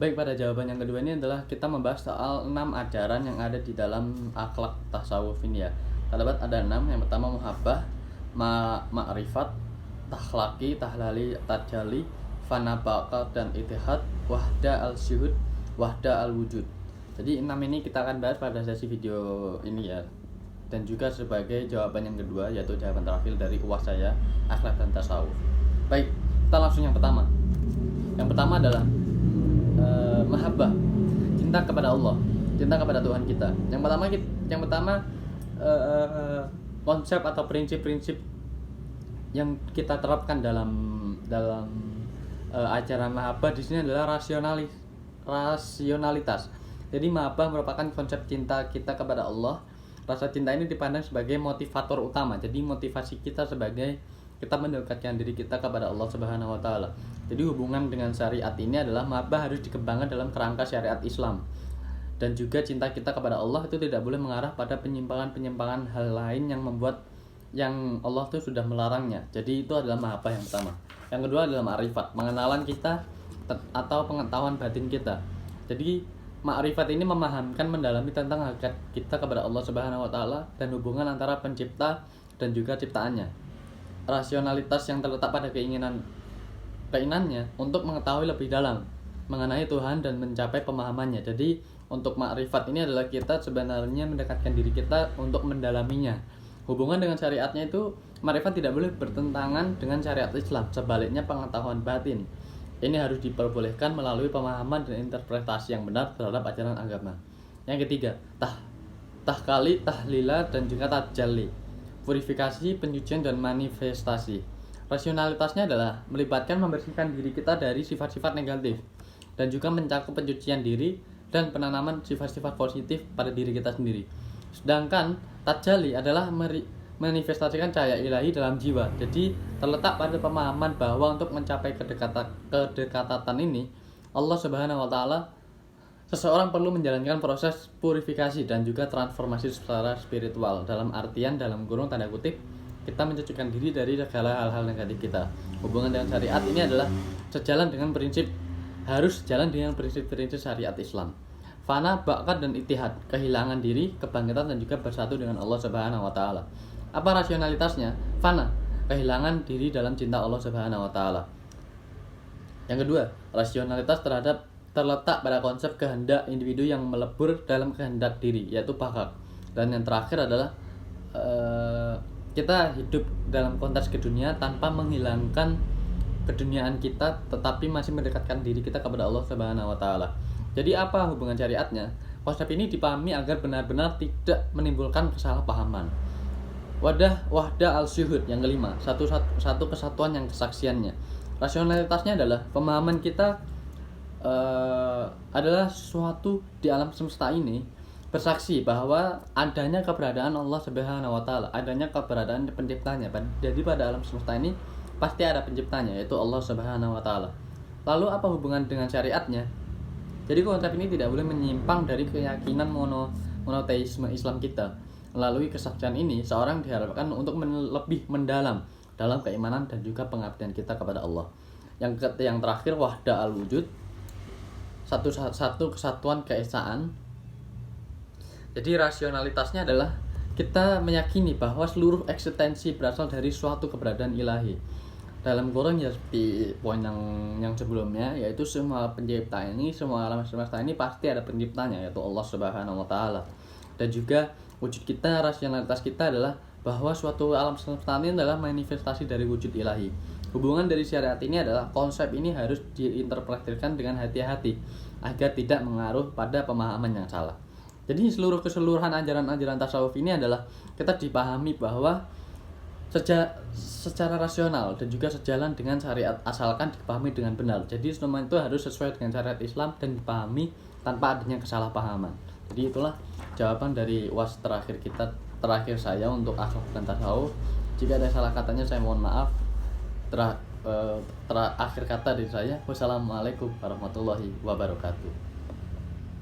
Baik, pada jawaban yang kedua ini adalah kita membahas soal 6 ajaran yang ada di dalam akhlak tasawuf ini ya. Terdapat ada 6. Yang pertama muhabbah, ma'rifat, takhlaki, tahlali, tajali, fanabaka dan itihad, wahda al-syuhud, wahda al-wujud. Jadi 6 ini kita akan bahas pada sesi video ini ya. Dan juga sebagai jawaban yang kedua, yaitu jawaban terakhir dari UAS saya, akhlak dan tasawuf. Baik, kita langsung yang pertama. Yang pertama adalah mahabbah, cinta kepada Allah, cinta kepada Tuhan kita. Yang pertama konsep atau prinsip-prinsip yang kita terapkan dalam ajaran mahabbah di sini adalah rasionalitas. Jadi mahabbah merupakan konsep cinta kita kepada Allah. Rasa cinta ini dipandang sebagai motivator utama. Jadi motivasi kita sebagai kita mendekatkan diri kita kepada Allah Subhanahu wa taala. Jadi hubungan dengan syariat ini adalah mahabbah harus dikembangkan dalam kerangka syariat Islam. Dan juga cinta kita kepada Allah itu tidak boleh mengarah pada penyimpangan-penyimpangan hal lain yang Allah itu sudah melarangnya. Jadi itu adalah mahabbah yang pertama. Yang kedua adalah ma'rifat, pengenalan kita atau pengetahuan batin kita. Jadi ma'rifat ini memahamkan, mendalami tentang hakikat kita kepada Allah Subhanahu wa taala dan hubungan antara pencipta dan juga ciptaannya. Rasionalitas yang terletak pada keinginannya untuk mengetahui lebih dalam mengenai Tuhan dan mencapai pemahamannya. Jadi untuk ma'rifat ini adalah kita sebenarnya mendekatkan diri kita untuk mendalaminya. Hubungan dengan syariatnya itu, ma'rifat tidak boleh bertentangan dengan syariat Islam. Sebaliknya pengetahuan batin ini harus diperbolehkan melalui pemahaman dan interpretasi yang benar terhadap ajaran agama. Yang ketiga, tahkali, tahlila dan juga tajalli, purifikasi, penyucian dan manifestasi. Rasionalitasnya adalah melibatkan membersihkan diri kita dari sifat-sifat negatif dan juga mencakup pencucian diri dan penanaman sifat-sifat positif pada diri kita sendiri. Sedangkan tajalli adalah manifestasikan cahaya ilahi dalam jiwa. Jadi terletak pada pemahaman bahwa untuk mencapai kedekatan ini Allah Subhanahu wa taala, seseorang perlu menjalankan proses purifikasi dan juga transformasi secara spiritual. Dalam artian, dalam kurung tanda kutip, kita mencucikan diri dari segala hal-hal negatif kita. Hubungan dengan syariat ini adalah harus sejalan dengan prinsip-prinsip syariat Islam. Fana, bakat dan itihad, kehilangan diri, kebangkitan dan juga bersatu dengan Allah Subhanahu wa taala. Apa rasionalitasnya? Fana, kehilangan diri dalam cinta Allah Subhanahu wa taala. Yang kedua, rasionalitas terletak pada konsep kehendak individu yang melebur dalam kehendak diri, yaitu bakat. Dan yang terakhir adalah kita hidup dalam konteks kedunia tanpa menghilangkan keduniaan kita, tetapi masih mendekatkan diri kita kepada Allah Subhanahu wa taala. Jadi apa hubungan syariatnya? Konsep ini dipahami agar benar-benar tidak menimbulkan kesalahpahaman. Wahda al-syuhud yang kelima, satu kesatuan yang kesaksiannya. Rasionalitasnya adalah pemahaman kita adalah sesuatu di alam semesta ini bersaksi bahwa adanya keberadaan Allah Subhanahu wa taala, adanya keberadaan penciptanya. Jadi pada alam semesta ini pasti ada penciptanya, yaitu Allah Subhanahu wa taala. Lalu apa hubungan dengan syariatnya? Jadi konsep ini tidak boleh menyimpang dari keyakinan monoteisme Islam kita. Melalui kesaksian ini, seorang diharapkan untuk lebih mendalam dalam keimanan dan juga pengabdian kita kepada Allah. Yang terakhir, wahda al-wujud, satu kesatuan keesaan. Jadi rasionalitasnya adalah kita meyakini bahwa seluruh eksistensi berasal dari suatu keberadaan ilahi. Dalam kurung ya seperti poin yang sebelumnya, yaitu semua pencipta ini, semua alam semesta ini pasti ada penciptanya, yaitu Allah Subhanahu wa taala. Dan juga wujud kita, rasionalitas kita adalah bahwa suatu alam semesta ini adalah manifestasi dari wujud ilahi. Hubungan dari syariat ini adalah konsep ini harus diinterpretasikan dengan hati-hati agar tidak mengaruh pada pemahaman yang salah. Jadi keseluruhan ajaran-ajaran tasawuf ini adalah kita dipahami bahwa secara rasional dan juga sejalan dengan syariat, asalkan dipahami dengan benar. Jadi semua itu harus sesuai dengan syariat Islam dan dipahami tanpa adanya kesalahpahaman. Jadi itulah jawaban dari UAS terakhir saya untuk akhlak dan tasawuf. Jika ada salah katanya saya mohon maaf. Akhir kata dari saya, wassalamualaikum warahmatullahi wabarakatuh.